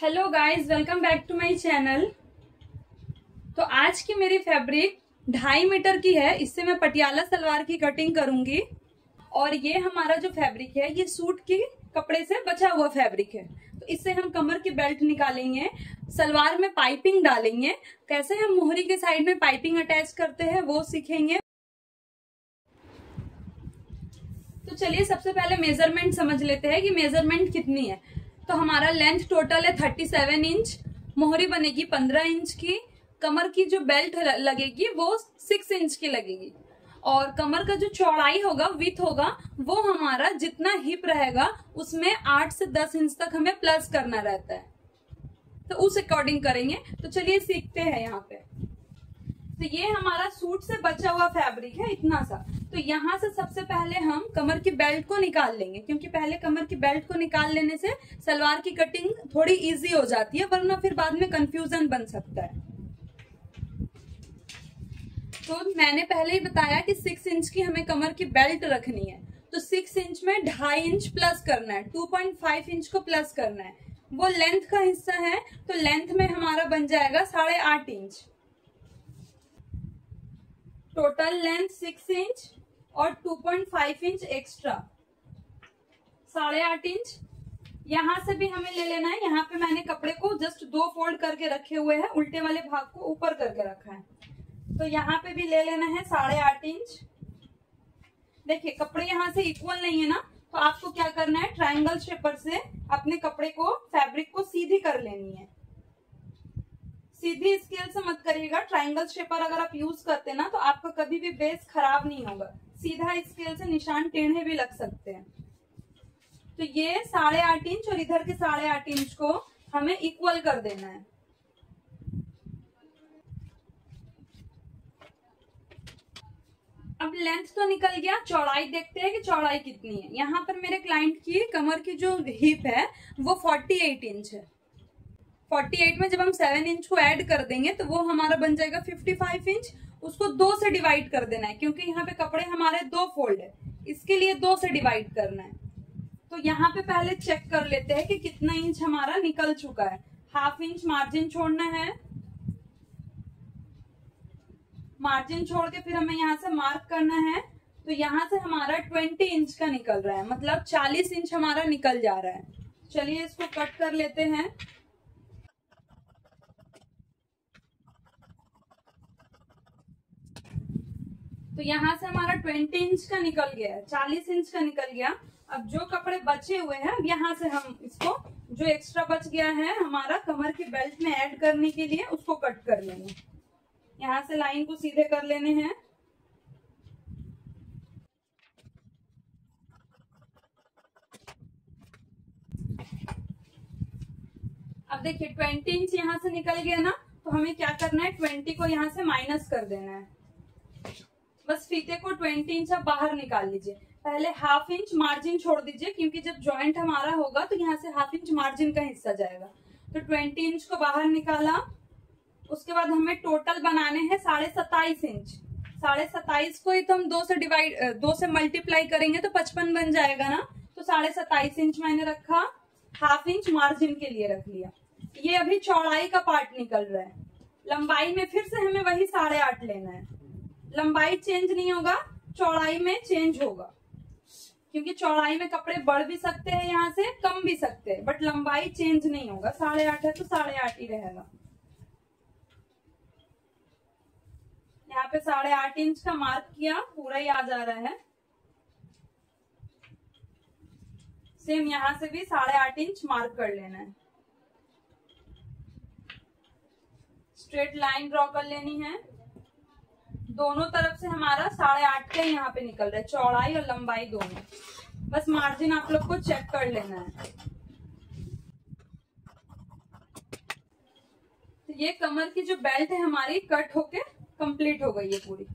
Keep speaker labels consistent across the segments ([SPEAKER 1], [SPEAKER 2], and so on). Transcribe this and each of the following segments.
[SPEAKER 1] Hello guys, welcome back to my channel. तो आज की मेरी फैब्रिक 2.5 मीटर की है। इससे मैं पटियाला सलवार की कटिंग करूंगी। और ये हमारा जो फैब्रिक है ये सूट के कपड़े से बचा हुआ फैब्रिक है। तो इससे हम कमर की बेल्ट निकालेंगे, सलवार में पाइपिंग डालेंगे, कैसे हम मोहरी के साइड में पाइपिंग अटैच करते हैं वो सीखेंगे। तो चलिए सबसे पहले मेजरमेंट समझ लेते हैं कि मेजरमेंट कितनी है। तो हमारा लेंथ टोटल है 37 इंच, मोहरी बनेगी 15 इंच की, कमर की जो बेल्ट लगेगी वो 6 इंच की लगेगी। और कमर का जो चौड़ाई होगा, विथ होगा, वो हमारा जितना हिप रहेगा उसमें 8 से 10 इंच तक हमें प्लस करना रहता है। तो उस अकॉर्डिंग करेंगे। तो चलिए सीखते हैं यहाँ पे। तो ये हमारा सूट से बचा हुआ फैब्रिक है इतना सा। तो यहाँ से सबसे पहले हम कमर की बेल्ट को निकाल लेंगे, क्योंकि पहले कमर की बेल्ट को निकाल लेने से सलवार की कटिंग थोड़ी इजी हो जाती है, वरना फिर बाद में कंफ्यूजन बन सकता है। तो मैंने पहले ही बताया कि 6 इंच की हमें कमर की बेल्ट रखनी है। तो 6 इंच में 2.5 इंच प्लस करना है, 2.5 इंच को प्लस करना है। वो लेंथ का हिस्सा है, तो लेंथ में हमारा बन जाएगा 8.5 इंच। टोटल लेंथ 6 इंच और 2.5 इंच एक्स्ट्रा, 8.5 इंच। यहां से भी हमें ले लेना है। यहाँ पे मैंने कपड़े को जस्ट 2 फोल्ड करके रखे हुए हैं, उल्टे वाले भाग को ऊपर करके रखा है। तो यहाँ पे भी ले लेना है 8.5 इंच। देखिए कपड़े यहाँ से इक्वल नहीं है ना, तो आपको क्या करना है, ट्रायंगल शेपर से अपने कपड़े को, फैब्रिक को सीधी कर लेनी है। सीधी स्केल से मत करिएगा। ट्रायंगल शेपर अगर आप यूज करते हैं ना, तो आपका कभी भी बेस खराब नहीं होगा। सीधा स्केल से निशान टेढ़े भी लग सकते हैं। तो ये 8.5 इंच और इधर के 8.5 इंच को हमें इक्वल कर देना है। अब लेंथ तो निकल गया, चौड़ाई देखते हैं कि चौड़ाई कितनी है। यहाँ पर मेरे क्लाइंट की कमर की जो हिप है वो 48 इंच है। 48 में जब हम 7 इंच को ऐड कर देंगे तो वो हमारा बन जाएगा 55 इंच। उसको 2 से डिवाइड कर देना है, क्योंकि यहाँ पे कपड़े हमारे 2 फोल्ड है, इसके लिए 2 से डिवाइड करना है। तो यहाँ पे पहले चेक कर लेते हैं कि कितना इंच हमारा निकल चुका है। 1/2 इंच मार्जिन छोड़ना है। मार्जिन छोड़ के फिर हमें यहाँ से मार्क करना है। तो यहाँ से हमारा 20 इंच का निकल रहा है, मतलब 40 इंच हमारा निकल जा रहा है। चलिए इसको कट कर लेते हैं। तो यहाँ से हमारा 20 इंच का निकल गया है, 40 इंच का निकल गया। अब जो कपड़े बचे हुए हैं, अब यहाँ से हम इसको, जो एक्स्ट्रा बच गया है हमारा कमर की बेल्ट में ऐड करने के लिए, उसको कट कर लेंगे। यहाँ से लाइन को सीधे कर लेने हैं। अब देखिए 20 इंच यहाँ से निकल गया ना, तो हमें क्या करना है, 20 को यहाँ से माइनस कर देना है। बस फीते को 20 इंच आप बाहर निकाल लीजिए। पहले 1/2 इंच मार्जिन छोड़ दीजिए, क्योंकि जब जॉइंट हमारा होगा तो यहाँ से 1/2 इंच मार्जिन का हिस्सा जाएगा। तो 20 इंच को बाहर निकाला। उसके बाद हमें टोटल बनाने हैं 27.5 इंच। 27.5 को ही तो हम 2 से मल्टीप्लाई करेंगे तो 55 बन जाएगा ना। तो 27.5 इंच मैंने रखा, 1/2 इंच मार्जिन के लिए रख लिया। ये अभी चौड़ाई का पार्ट निकल रहा है। लंबाई में फिर से हमें वही 8.5 लेना है। लंबाई चेंज नहीं होगा, चौड़ाई में चेंज होगा, क्योंकि चौड़ाई में कपड़े बढ़ भी सकते हैं, यहाँ से कम भी सकते हैं, बट लंबाई चेंज नहीं होगा। 8.5 है तो 8.5 ही रहेगा। यहाँ पे 8.5 इंच का मार्क किया, पूरा ही आ जा रहा है। सेम यहाँ से भी 8.5 इंच मार्क कर लेना है। स्ट्रेट लाइन ड्रॉ कर लेनी है। दोनों तरफ से हमारा 8.5 का यहाँ पे निकल रहा है, चौड़ाई और लंबाई दोनों। बस मार्जिन आप लोग को चेक कर लेना है। तो ये कमर की जो बेल्ट है हमारी कट होके कंप्लीट हो गई है पूरी।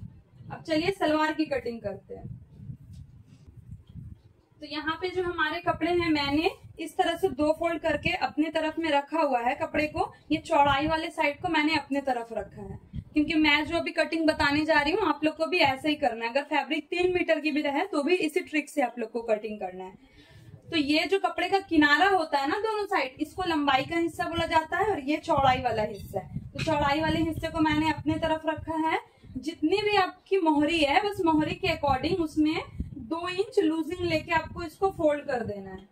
[SPEAKER 1] अब चलिए सलवार की कटिंग करते हैं। तो यहाँ पे जो हमारे कपड़े हैं, मैंने इस तरह से 2 फोल्ड करके अपने तरफ में रखा हुआ है कपड़े को। ये चौड़ाई वाले साइड को मैंने अपने तरफ रखा है, क्योंकि मैं जो अभी कटिंग बताने जा रही हूँ आप लोग को भी ऐसे ही करना है। अगर फैब्रिक 3 मीटर की भी रहे तो भी इसी ट्रिक से आप लोग को कटिंग करना है। तो ये जो कपड़े का किनारा होता है ना दोनों साइड, इसको लंबाई का हिस्सा बोला जाता है और ये चौड़ाई वाला हिस्सा है। तो चौड़ाई वाले हिस्से को मैंने अपने तरफ रखा है। जितनी भी आपकी मोहरी है बस मोहरी के अकॉर्डिंग उसमें 2 इंच लूजिंग लेके आपको इसको फोल्ड कर देना है।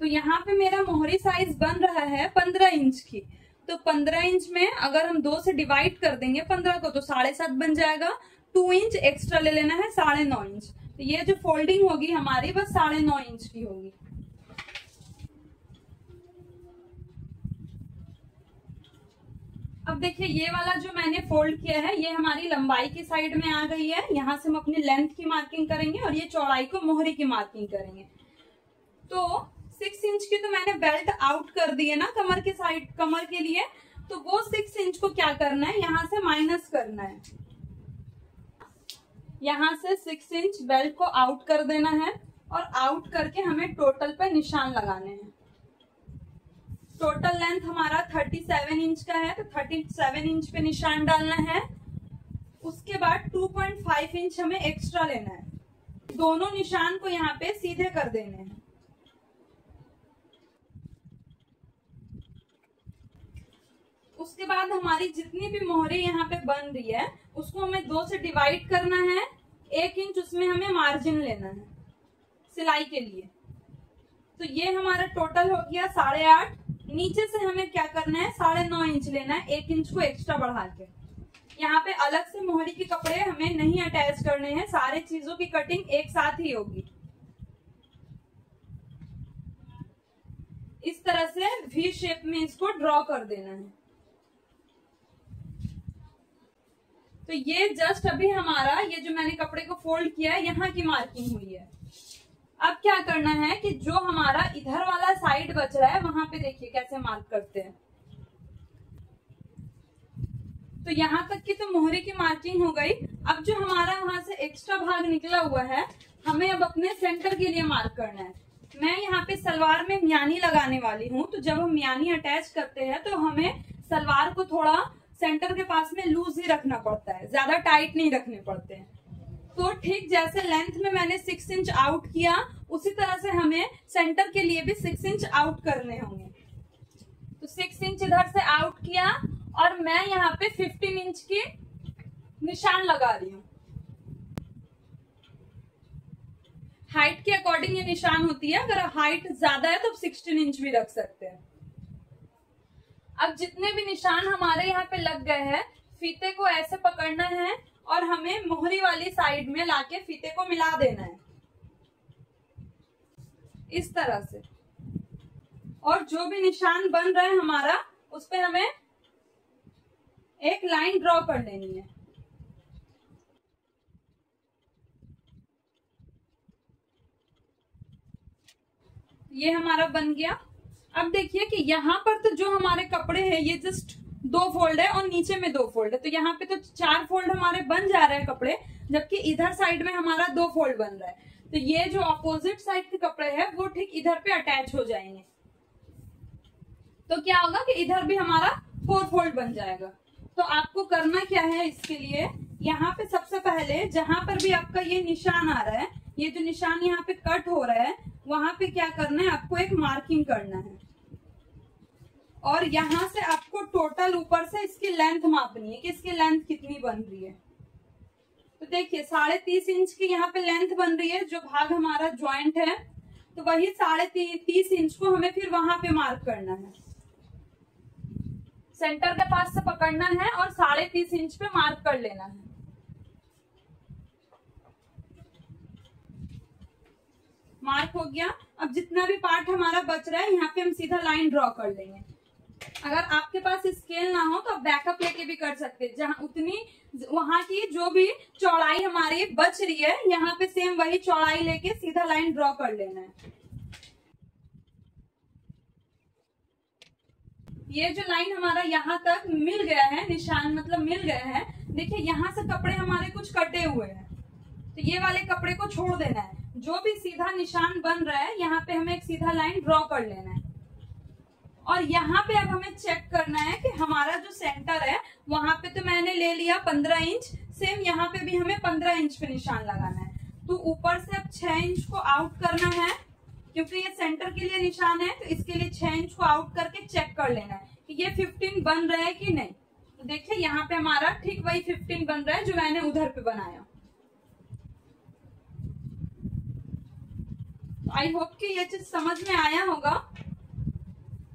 [SPEAKER 1] तो यहाँ पे मेरा मोहरी साइज बन रहा है 15 इंच की। तो 15 इंच में अगर हम 2 से डिवाइड कर देंगे 15 को तो 7.5 बन जाएगा। 2 इंच एक्स्ट्रा ले लेना है 9.5 इंच। तो ये जो फोल्डिंग होगी हमारी बस 9.5 इंच की होगी। अब देखिए ये वाला जो मैंने फोल्ड किया है ये हमारी लंबाई की साइड में आ गई है। यहाँ से हम अपनी लेंथ की मार्किंग करेंगे और ये चौड़ाई को मोहरी की मार्किंग करेंगे। तो 6 इंच की तो मैंने बेल्ट आउट कर दी है ना कमर के साइड, कमर के लिए। तो वो 6 इंच को क्या करना है, यहाँ से माइनस करना है। यहाँ से 6 इंच बेल्ट को आउट कर देना है और आउट करके हमें टोटल पे निशान लगाने हैं। टोटल लेंथ हमारा 37 इंच का है तो 37 इंच पे निशान डालना है। उसके बाद 2.5 इंच हमें एक्स्ट्रा लेना है। दोनों निशान को यहाँ पे सीधे कर देने हैं। उसके बाद हमारी जितनी भी मोहरी यहाँ पे बन रही है उसको हमें 2 से डिवाइड करना है। 1 इंच उसमें हमें मार्जिन लेना है सिलाई के लिए। तो ये हमारा टोटल हो गया 8.5। नीचे से हमें क्या करना है 9.5 इंच लेना है, 1 इंच को एक्स्ट्रा बढ़ा के। यहाँ पे अलग से मोहरी के कपड़े हमें नहीं अटैच करने हैं, सारे चीजों की कटिंग एक साथ ही होगी। इस तरह से वी शेप में इसको ड्रॉ कर देना है। तो ये जस्ट अभी हमारा ये जो मैंने कपड़े को फोल्ड किया है यहाँ की मार्किंग हुई है। अब क्या करना है कि जो हमारा इधर वाला साइड बच रहा है वहां पे देखिए कैसे मार्क करते हैं। तो यहाँ तक की तो मोहरी की मार्किंग हो गई। अब जो हमारा वहां से एक्स्ट्रा भाग निकला हुआ है हमें अब अपने सेंटर के लिए मार्क करना है। मैं यहाँ पे सलवार में म्यानी लगाने वाली हूँ। तो जब हम म्यानी अटैच करते हैं तो हमें सलवार को थोड़ा सेंटर के पास में लूज ही रखना पड़ता है, ज्यादा टाइट नहीं रखने पड़ते हैं। तो ठीक जैसे लेंथ में मैंने 6 इंच आउट किया उसी तरह से हमें सेंटर के लिए भी 6 इंच आउट करने होंगे। तो 6 इंच इधर से आउट किया और मैं यहाँ पे 15 इंच की निशान लगा रही हूँ। हाइट के अकॉर्डिंग ये निशान होती है। अगर हाइट ज्यादा है तो 16 इंच भी रख सकते हैं। अब जितने भी निशान हमारे यहाँ पे लग गए हैं फीते को ऐसे पकड़ना है और हमें मोहरी वाली साइड में लाके फीते को मिला देना है इस तरह से। और जो भी निशान बन रहा है हमारा उस पे हमें एक लाइन ड्रॉ कर लेनी है। ये हमारा बन गया। अब देखिए कि यहाँ पर तो जो हमारे कपड़े हैं ये जस्ट 2 फोल्ड है और नीचे में 2 फोल्ड है। तो यहाँ पे तो 4 फोल्ड हमारे बन जा रहे हैं कपड़े, जबकि इधर साइड में हमारा 2 फोल्ड बन रहा है। तो ये जो अपोजिट साइड के कपड़े हैं वो ठीक इधर पे अटैच हो जाएंगे। तो क्या होगा कि इधर भी हमारा 4 फोल्ड बन जाएगा। तो आपको करना क्या है इसके लिए, यहाँ पे सबसे पहले जहां पर भी आपका ये निशान आ रहा है, ये जो निशान यहाँ पे कट हो रहा है वहां पे क्या करना है, आपको एक मार्किंग करना है और यहाँ से आपको टोटल ऊपर से इसकी लेंथ मापनी है कि इसकी लेंथ कितनी बन रही है। तो देखिए 3.5 इंच की यहाँ पे लेंथ बन रही है। जो भाग हमारा ज्वाइंट है तो वही 3.5 इंच को हमें फिर वहां पे मार्क करना है। सेंटर के पास से पकड़ना है और 3.5 इंच पे मार्क कर लेना है। मार्क हो गया। अब जितना भी पार्ट हमारा बच रहा है यहाँ पे हम सीधा लाइन ड्रॉ कर लेंगे। अगर आपके पास स्केल ना हो तो आप बैकअप लेके भी कर सकते हैं। जहां उतनी वहां की जो भी चौड़ाई हमारी बच रही है यहाँ पे सेम वही चौड़ाई लेके सीधा लाइन ड्रॉ कर लेना है। ये जो लाइन हमारा यहाँ तक मिल गया है, निशान मतलब मिल गया है। देखिए यहाँ से कपड़े हमारे कुछ कटे हुए हैं तो ये वाले कपड़े को छोड़ देना है। जो भी सीधा निशान बन रहा है यहाँ पे हमें एक सीधा लाइन ड्रॉ कर लेना है। और यहाँ पे अब हमें चेक करना है कि हमारा जो सेंटर है वहां पे तो मैंने ले लिया 15 इंच, सेम यहाँ पे भी हमें 15 इंच पे निशान लगाना है। तो ऊपर से अब 6 इंच को आउट करना है, क्योंकि ये सेंटर के लिए निशान है तो इसके लिए 6 इंच को आउट करके चेक कर लेना है कि ये 15 बन रहा है कि नहीं। तो देखिए यहाँ पे हमारा ठीक वही 15 बन रहा है जो मैंने उधर पे बनाया। आई होप कि ये चीज समझ में आया होगा।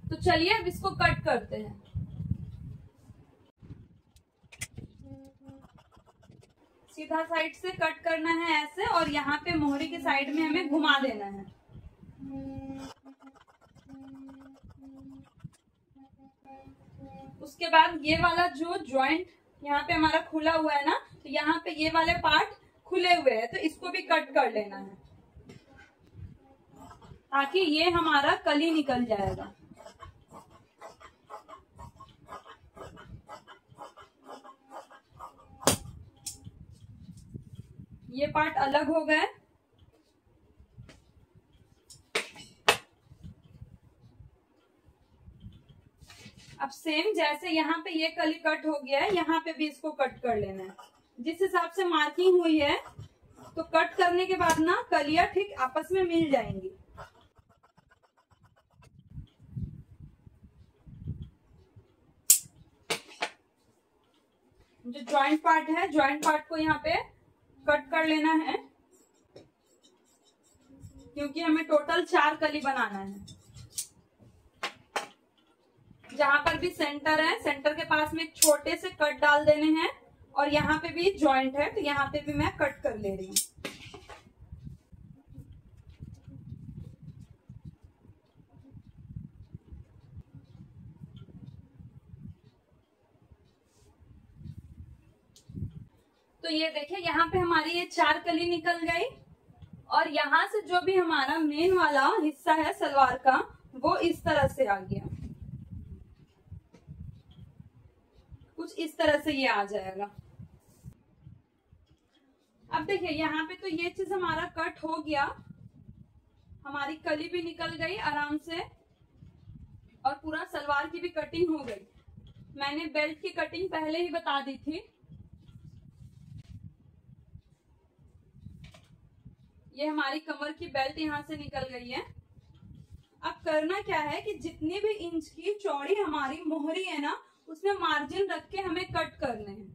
[SPEAKER 1] तो चलिए अब इसको कट करते हैं। सीधा साइड से कट करना है ऐसे, और यहाँ पे मोहरी की साइड में हमें घुमा देना है। उसके बाद ये वाला जो जॉइंट यहाँ पे हमारा खुला हुआ है ना, तो यहाँ पे ये वाले पार्ट खुले हुए हैं तो इसको भी कट कर लेना है ताकि ये हमारा कली निकल जाएगा। ये पार्ट अलग हो गए। अब सेम जैसे यहाँ पे ये कली कट हो गया है, यहाँ पे भी इसको कट कर लेना है जिस हिसाब से मार्किंग हुई है। तो कट करने के बाद ना कलियां ठीक आपस में मिल जाएंगी। जो जॉइंट पार्ट है, जॉइंट पार्ट को यहाँ पे कट कर लेना है, क्योंकि हमें टोटल 4 कली बनाना है। जहां पर भी सेंटर है, सेंटर के पास में एक छोटे से कट डाल देने हैं, और यहाँ पे भी जॉइंट है तो यहाँ पे भी मैं कट कर ले रही हूँ। तो ये देखिए यहाँ पे हमारी ये 4 कली निकल गई, और यहाँ से जो भी हमारा मेन वाला हिस्सा है सलवार का वो इस तरह से आ गया। कुछ इस तरह से ये आ जाएगा। अब देखिए यहाँ पे तो ये चीज हमारा कट हो गया, हमारी कली भी निकल गई आराम से, और पूरा सलवार की भी कटिंग हो गई। मैंने बेल्ट की कटिंग पहले ही बता दी थी। ये हमारी कमर की बेल्ट यहाँ से निकल गई है। अब करना क्या है कि जितनी भी इंच की चौड़ी हमारी मोहरी है ना, उसमें मार्जिन रख के हमें कट करने हैं।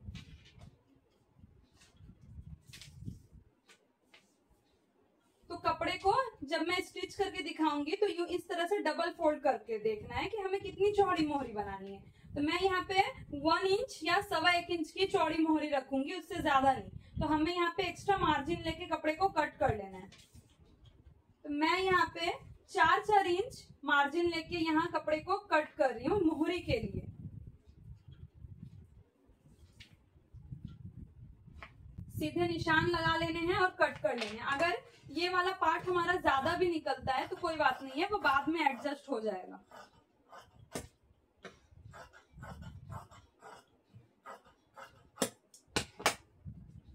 [SPEAKER 1] तो कपड़े को जब मैं स्टिच करके दिखाऊंगी तो यूं इस तरह से डबल फोल्ड करके देखना है कि हमें कितनी चौड़ी मोहरी बनानी है। तो मैं यहाँ पे 1 इंच या 1.25 इंच की चौड़ी मोहरी रखूंगी, उससे ज्यादा नहीं। तो हमें यहाँ पे एक्स्ट्रा मार्जिन लेके कपड़े को कट कर लेना है। तो मैं यहाँ पे 4-4 इंच मार्जिन लेके यहाँ कपड़े को कट कर रही हूँ मोहरी के लिए। सीधे निशान लगा लेने हैं और कट कर लेने हैं। अगर ये वाला पार्ट हमारा ज्यादा भी निकलता है तो कोई बात नहीं है, वो बाद में एडजस्ट हो जाएगा।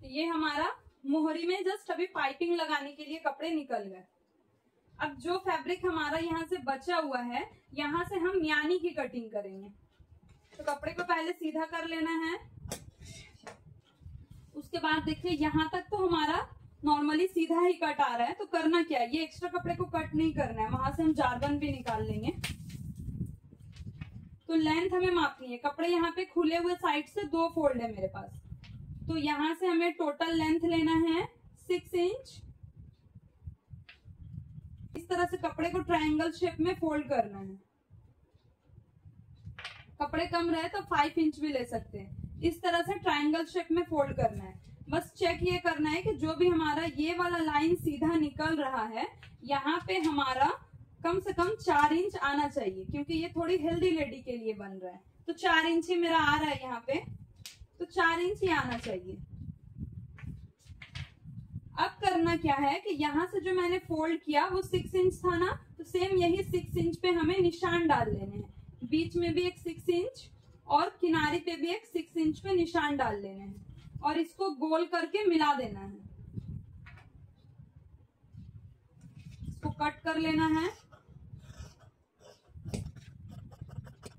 [SPEAKER 1] ये हमारा मोहरी में जस्ट अभी पाइपिंग लगाने के लिए कपड़े निकल गए। अब जो फैब्रिक हमारा यहाँ से बचा हुआ है, यहाँ से हम यानी की कटिंग करेंगे। तो कपड़े को पहले सीधा कर लेना है। उसके बाद देखिए यहाँ तक तो हमारा नॉर्मली सीधा ही कट आ रहा है। तो करना क्या है, ये एक्स्ट्रा कपड़े को कट नहीं करना है, वहां से हम जारबन भी निकाल लेंगे। तो लेंथ हमें मापनी है। कपड़े यहाँ पे खुले हुए साइड से 2 फोल्ड है मेरे पास, तो यहाँ से हमें टोटल लेंथ लेना है 6 इंच। इस तरह से कपड़े को ट्रायंगल शेप में फोल्ड करना है। कपड़े कम रहे तो 5 इंच भी ले सकते हैं। इस तरह से ट्रायंगल शेप में फोल्ड करना है। बस चेक ये करना है कि जो भी हमारा ये वाला लाइन सीधा निकल रहा है, यहाँ पे हमारा कम से कम 4 इंच आना चाहिए, क्योंकि ये थोड़ी हेल्दी लेडी के लिए बन रहा है। तो 4 इंच ही मेरा आ रहा है यहाँ पे, तो 4 इंच ही आना चाहिए। अब करना क्या है कि यहाँ से जो मैंने फोल्ड किया वो 6 इंच था ना, तो सेम यही 6 इंच पे हमें निशान डाल लेने हैं। बीच में भी एक 6 इंच और किनारे पे भी एक 6 इंच पे निशान डाल लेने हैं, और इसको गोल करके मिला देना है। इसको कट कर लेना है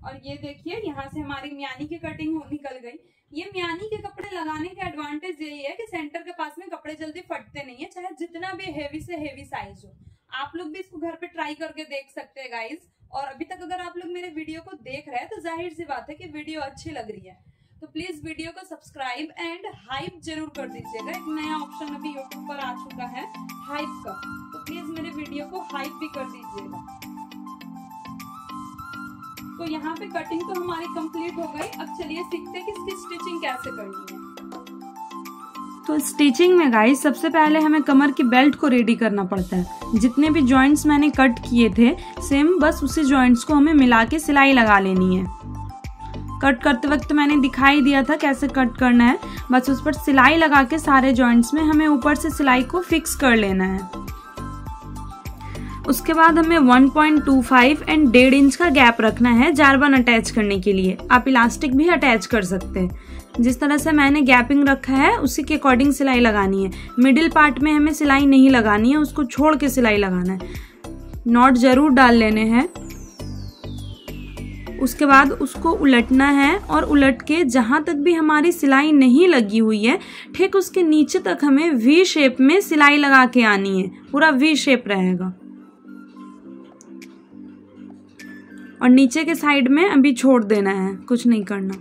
[SPEAKER 1] और ये देखिए यहाँ से हमारी म्यानी की कटिंग निकल गई। ये म्यानी के कपड़े लगाने के एडवांटेज यही है कि सेंटर के पास में कपड़े जल्दी फटते नहीं है, चाहे जितना भी हेवी से हेवी साइज हो। आप लोग भी इसको घर पे ट्राई करके देख सकते हैं गाइज। और अभी तक अगर आप लोग मेरे वीडियो को देख रहे हैं तो जाहिर सी बात है कि वीडियो अच्छी लग रही है, तो प्लीज वीडियो को सब्सक्राइब एंड हाइप जरूर कर दीजिएगा। एक नया ऑप्शन अभी यूट्यूब पर आ चुका है हाइप का, तो प्लीज मेरे वीडियो को हाइप भी कर दीजिएगा। तो यहाँ पे कटिंग तो हमारी कंप्लीट हो गई। अब चलिए सीखते हैं कि इसकी स्टिचिंग कैसे करनी है।
[SPEAKER 2] तो स्टिचिंग में गाइस सबसे पहले हमें कमर की बेल्ट को रेडी करना पड़ता है। जितने भी जॉइंट्स मैंने कट किए थे सेम बस उसी जॉइंट्स को हमें मिला के सिलाई लगा लेनी है। कट करते वक्त मैंने दिखाई दिया था कैसे कट करना है, बस उस पर सिलाई लगा के सारे जॉइंट्स में हमें ऊपर से सिलाई को फिक्स कर लेना है। उसके बाद हमें 1.25 एंड 1.5 इंच का गैप रखना है जारबन अटैच करने के लिए। आप इलास्टिक भी अटैच कर सकते हैं। जिस तरह से मैंने गैपिंग रखा है उसी के अकॉर्डिंग सिलाई लगानी है। मिडिल पार्ट में हमें सिलाई नहीं लगानी है, उसको छोड़ के सिलाई लगाना है। नॉट जरूर डाल लेने हैं। उसके बाद उसको उलटना है और उलट के जहां तक भी हमारी सिलाई नहीं लगी हुई है ठीक उसके नीचे तक हमें वी शेप में सिलाई लगा के आनी है। पूरा वी शेप रहेगा और नीचे के साइड में अभी छोड़ देना है, कुछ नहीं करना।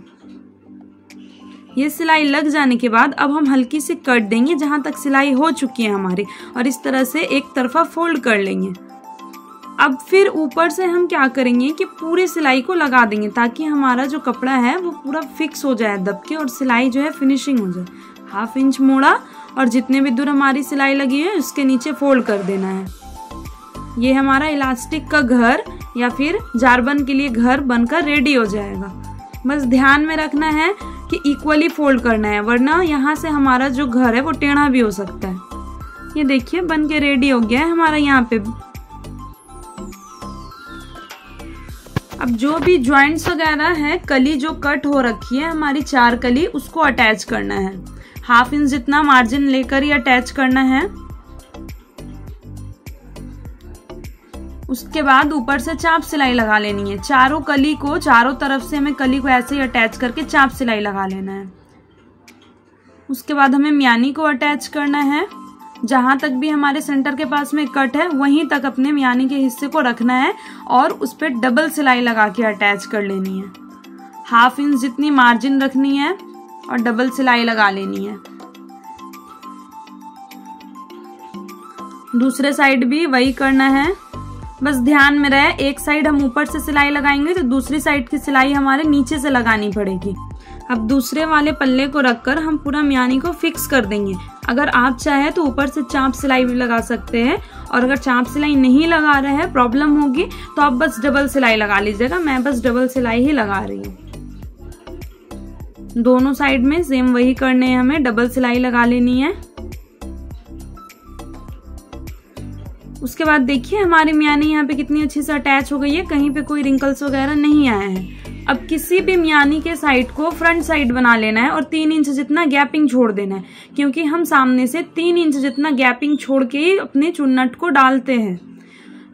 [SPEAKER 2] ये सिलाई लग जाने के बाद अब हम हल्की सी कट देंगे जहां तक सिलाई हो चुकी है हमारी, और इस तरह से एक तरफा फोल्ड कर लेंगे। अब फिर ऊपर से हम क्या करेंगे कि पूरी सिलाई को लगा देंगे ताकि हमारा जो कपड़ा है वो पूरा फिक्स हो जाए दब के और सिलाई जो है फिनिशिंग हो जाए। 1/2 इंच मोड़ा और जितने भी दूर हमारी सिलाई लगी है उसके नीचे फोल्ड कर देना है। ये हमारा इलास्टिक का घर या फिर जारबन के लिए घर बनकर रेडी हो जाएगा। बस ध्यान में रखना है कि इक्वली फोल्ड करना है, वरना यहाँ से हमारा जो घर है वो टेढ़ा भी हो सकता है। ये देखिए बन के रेडी हो गया है हमारा यहाँ पे। अब जो भी जॉइंट्स वगैरह है, कली जो कट हो रखी है हमारी 4 कली, उसको अटैच करना है। 1/2 इंच जितना मार्जिन लेकर ही अटैच करना है। उसके बाद ऊपर से चाप सिलाई लगा लेनी है। चारों कली को, चारों तरफ से हमें कली को ऐसे ही अटैच करके चाप सिलाई लगा लेना है। उसके बाद हमें म्यानी को अटैच करना है। जहां तक भी हमारे सेंटर के पास में कट है वहीं तक अपने म्यानी के हिस्से को रखना है और उस पर डबल सिलाई लगा के अटैच कर लेनी है। 1/2 इंच जितनी मार्जिन रखनी है और डबल सिलाई लगा लेनी है। दूसरे साइड भी वही करना है। बस ध्यान में रहे, एक साइड हम ऊपर से सिलाई लगाएंगे तो दूसरी साइड की सिलाई हमारे नीचे से लगानी पड़ेगी। अब दूसरे वाले पल्ले को रखकर हम पूरा म्यानी को फिक्स कर देंगे। अगर आप चाहे तो ऊपर से चाप सिलाई भी लगा सकते हैं, और अगर चाप सिलाई नहीं लगा रहे हैं, प्रॉब्लम होगी, तो आप बस डबल सिलाई लगा लीजिएगा। मैं बस डबल सिलाई ही लगा रही हूँ। दोनों साइड में सेम वही करने हैं, हमें डबल सिलाई लगा लेनी है। उसके बाद देखिए हमारी म्यानी यहाँ पे कितनी अच्छी से अटैच हो गई है, कहीं पे कोई रिंकल्स वगैरह नहीं आए हैं। अब किसी भी म्यानी के साइड को फ्रंट साइड बना लेना है और 3 इंच जितना गैपिंग छोड़ देना है, क्योंकि हम सामने से 3 इंच जितना गैपिंग छोड़ के ही अपने चुन्नट को डालते हैं।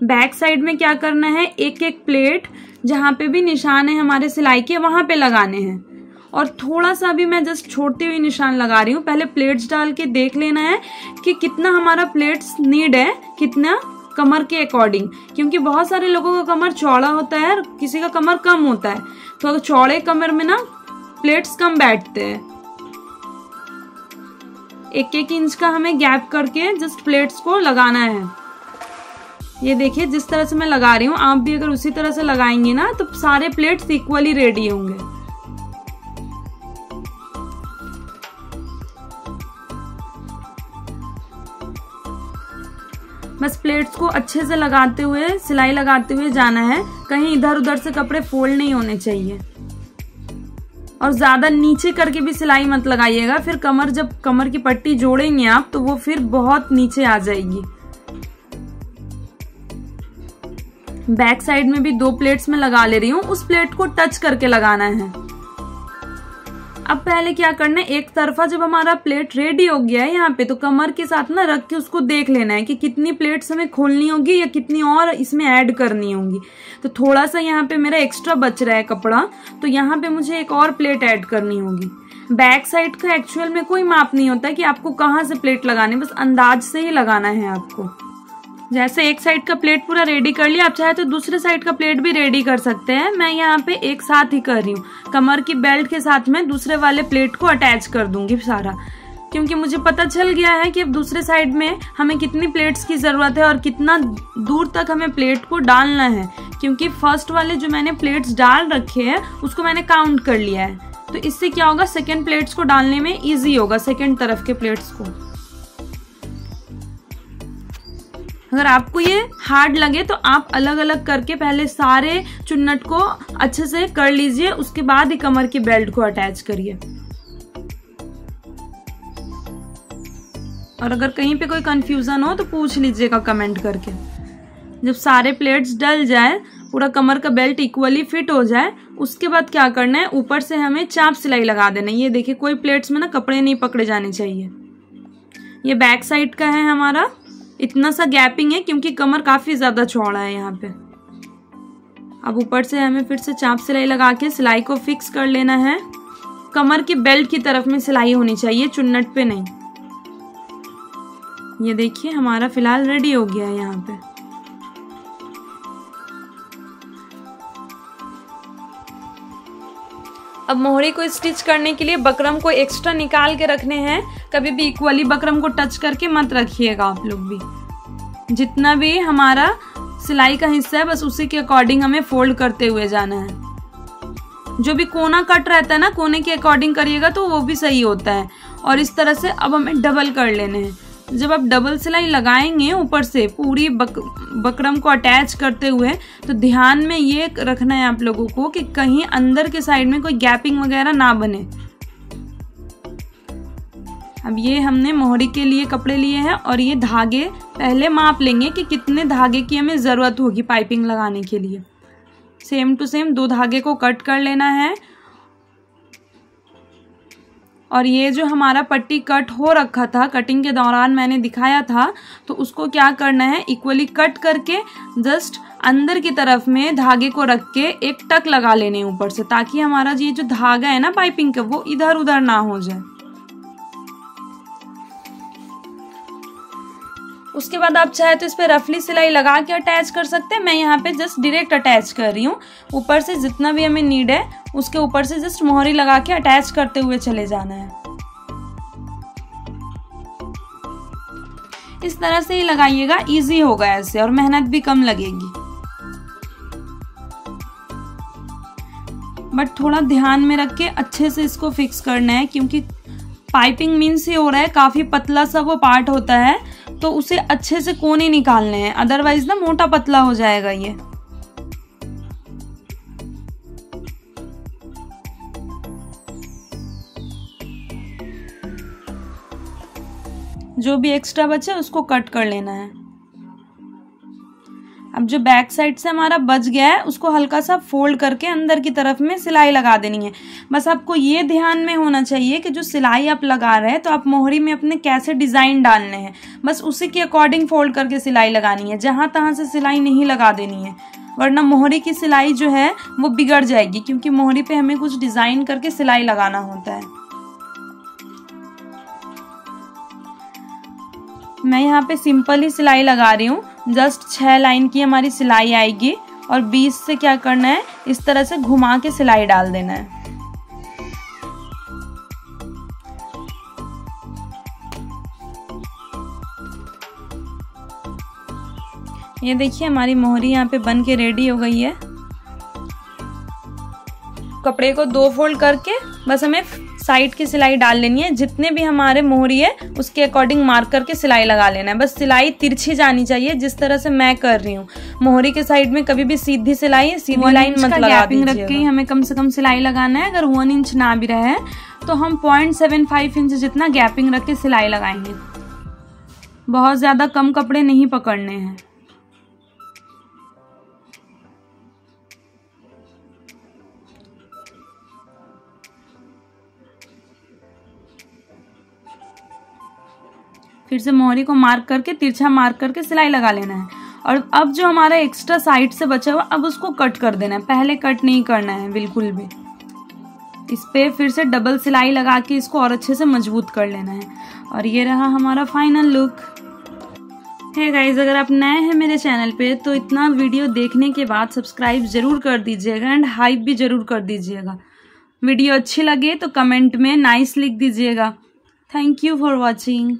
[SPEAKER 2] बैक साइड में क्या करना है, एक एक प्लेट जहाँ पे भी निशान है हमारे सिलाई के वहां पे लगाने हैं। और थोड़ा सा भी मैं जस्ट छोड़ते हुए निशान लगा रही हूँ। पहले प्लेट्स डाल के देख लेना है कि कितना हमारा प्लेट्स नीड है, कितना कमर के अकॉर्डिंग, क्योंकि बहुत सारे लोगों का कमर चौड़ा होता है और किसी का कमर कम होता है, तो चौड़े कमर में ना प्लेट्स कम बैठते हैं। 1-1 इंच का हमें गैप करके जस्ट प्लेट्स को लगाना है। ये देखिए जिस तरह से मैं लगा रही हूँ, आप भी अगर उसी तरह से लगाएंगे ना तो सारे प्लेट्स इक्वली रेडी होंगे। बस प्लेट्स को अच्छे से लगाते हुए, सिलाई लगाते हुए जाना है। कहीं इधर उधर से कपड़े फोल्ड नहीं होने चाहिए, और ज्यादा नीचे करके भी सिलाई मत लगाइएगा। फिर जब कमर की पट्टी जोड़ेंगे आप तो वो फिर बहुत नीचे आ जाएगी। बैक साइड में भी 2 प्लेट्स में लगा ले रही हूँ, उस प्लेट को टच करके लगाना है। अब पहले क्या करना है, एक तरफा जब हमारा प्लेट रेडी हो गया है यहाँ पे, तो कमर के साथ ना रख के उसको देख लेना है कि कितनी प्लेट्स हमें खोलनी होगी या कितनी और इसमें ऐड करनी होगी। तो थोड़ा सा यहाँ पे मेरा एक्स्ट्रा बच रहा है कपड़ा, तो यहाँ पे मुझे एक और प्लेट ऐड करनी होगी। बैक साइड का एक्चुअल में कोई माप नहीं होता कि आपको कहाँ से प्लेट लगानी, बस अंदाज से ही लगाना है आपको। जैसे एक साइड का प्लेट पूरा रेडी कर लिया, आप चाहे तो दूसरे साइड का प्लेट भी रेडी कर सकते हैं। मैं यहाँ पे एक साथ ही कर रही हूँ, कमर की बेल्ट के साथ में दूसरे वाले प्लेट को अटैच कर दूंगी सारा, क्योंकि मुझे पता चल गया है कि अब दूसरे साइड में हमें कितनी प्लेट्स की जरूरत है और कितना दूर तक हमें प्लेट को डालना है, क्योंकि फर्स्ट वाले जो मैंने प्लेट्स डाल रखे हैं उसको मैंने काउंट कर लिया है। तो इससे क्या होगा, सेकेंड प्लेट्स को डालने में ईजी होगा, सेकेंड तरफ के प्लेट्स को। अगर आपको ये हार्ड लगे तो आप अलग अलग करके पहले सारे चुन्नट को अच्छे से कर लीजिए, उसके बाद ही कमर की बेल्ट को अटैच करिए। और अगर कहीं पे कोई कंफ्यूजन हो तो पूछ लीजिएगा कमेंट करके। जब सारे प्लेट्स डल जाए, पूरा कमर का बेल्ट इक्वली फिट हो जाए, उसके बाद क्या करना है, ऊपर से हमें चाप सिलाई लगा देना है। ये देखिए, कोई प्लेट्स में ना कपड़े नहीं पकड़े जाने चाहिए। ये बैक साइड का है हमारा, इतना सा गैपिंग है क्योंकि कमर काफी ज्यादा चौड़ा है यहाँ पे। अब ऊपर से हमें फिर से चाप सिलाई लगा के सिलाई को फिक्स कर लेना है। कमर की बेल्ट की तरफ में सिलाई होनी चाहिए, चुन्नट पे नहीं। ये देखिए हमारा फिलहाल रेडी हो गया है यहाँ पे। अब मोहरी को स्टिच करने के लिए बकरम को एक्स्ट्रा निकाल के रखने हैं। कभी भी इक्वली बकरम को टच करके मत रखिएगा आप लोग भी। जितना भी हमारा सिलाई का हिस्सा है बस उसी के अकॉर्डिंग हमें फोल्ड करते हुए जाना है। जो भी कोना कट रहता है ना, कोने के अकॉर्डिंग करिएगा तो वो भी सही होता है। और इस तरह से अब हमें डबल कर लेने हैं। जब आप डबल सिलाई लगाएंगे ऊपर से पूरी बकरम को अटैच करते हुए, तो ध्यान में ये रखना है आप लोगों को कि कहीं अंदर के साइड में कोई गैपिंग वगैरह ना बने। अब ये हमने मोहरी के लिए कपड़े लिए हैं और ये धागे पहले माप लेंगे कि कितने धागे की हमें जरूरत होगी पाइपिंग लगाने के लिए। सेम टू सेम 2 धागे को कट कर लेना है। और ये जो हमारा पट्टी कट हो रखा था, कटिंग के दौरान मैंने दिखाया था, तो उसको क्या करना है, इक्वली कट करके जस्ट अंदर की तरफ में धागे को रख के एक टक लगा लेने ऊपर से, ताकि हमारा ये जो धागा है ना पाइपिंग का, वो इधर उधर ना हो जाए। उसके बाद आप चाहे तो इस पे रफली सिलाई लगा के अटैच कर सकते हैं। मैं यहाँ पे जस्ट डायरेक्ट अटैच कर रही हूँ। ऊपर से जितना भी हमें नीड है उसके ऊपर से जस्ट मोहरी लगा के अटैच करते हुए चले जाना है। इस तरह से ही लगाइएगा, इजी होगा ऐसे और मेहनत भी कम लगेगी। बट थोड़ा ध्यान में रख के अच्छे से इसको फिक्स करना है, क्योंकि पाइपिंग मीन्स ये हो रहा है काफी पतला सा वो पार्ट होता है, तो उसे अच्छे से कोने निकालने हैं, अदरवाइज ना मोटा पतला हो जाएगा ये। जो भी एक्स्ट्रा बचे उसको कट कर लेना है। अब जो बैक साइड से हमारा बच गया है उसको हल्का सा फोल्ड करके अंदर की तरफ में सिलाई लगा देनी है। बस आपको ये ध्यान में होना चाहिए कि जो सिलाई आप लगा रहे हैं तो आप मोहरी में अपने कैसे डिजाइन डालने हैं, बस उसी के अकॉर्डिंग फोल्ड करके सिलाई लगानी है। जहां तहां से सिलाई नहीं लगा देनी है, वरना मोहरी की सिलाई जो है वो बिगड़ जाएगी, क्योंकि मोहरी पे हमें कुछ डिजाइन करके सिलाई लगाना होता है। मैं यहाँ पे सिंपल ही सिलाई लगा रही हूँ, जस्ट 6 लाइन की हमारी सिलाई आएगी और बीच से क्या करना है, इस तरह से घुमा के सिलाई डाल देना है। ये देखिए हमारी मोहरी यहाँ पे बन के रेडी हो गई है। कपड़े को 2 फोल्ड करके बस हमें साइड की सिलाई डाल लेनी है। जितने भी हमारे मोहरी है उसके अकॉर्डिंग मार्क करके सिलाई लगा लेना है। बस सिलाई तिरछी जानी चाहिए, जिस तरह से मैं कर रही हूँ। मोहरी के साइड में कभी भी सीधी सिलाई, सीधी लाइन मत लगा दीजिएगा। रख के हमें कम से कम सिलाई लगाना है। अगर 1 इंच ना भी रहे तो हम 0.75 इंच जितना गैपिंग रख के सिलाई लगाएंगे। बहुत ज्यादा कम कपड़े नहीं पकड़ने हैं। फिर से मोहरी को मार्क करके तिरछा मार्क करके सिलाई लगा लेना है। और अब जो हमारा एक्स्ट्रा साइड से बचा हुआ अब उसको कट कर देना है, पहले कट नहीं करना है बिल्कुल भी। इस पे फिर से डबल सिलाई लगा के इसको और अच्छे से मजबूत कर लेना है। और ये रहा हमारा फाइनल लुक। है गाइज, अगर आप नए हैं मेरे चैनल पे तो इतना वीडियो देखने के बाद सब्सक्राइब जरूर कर दीजिएगा एंड हाइप भी जरूर कर दीजिएगा। वीडियो अच्छी लगे तो कमेंट में नाइस लिख दीजिएगा। Thank you for watching.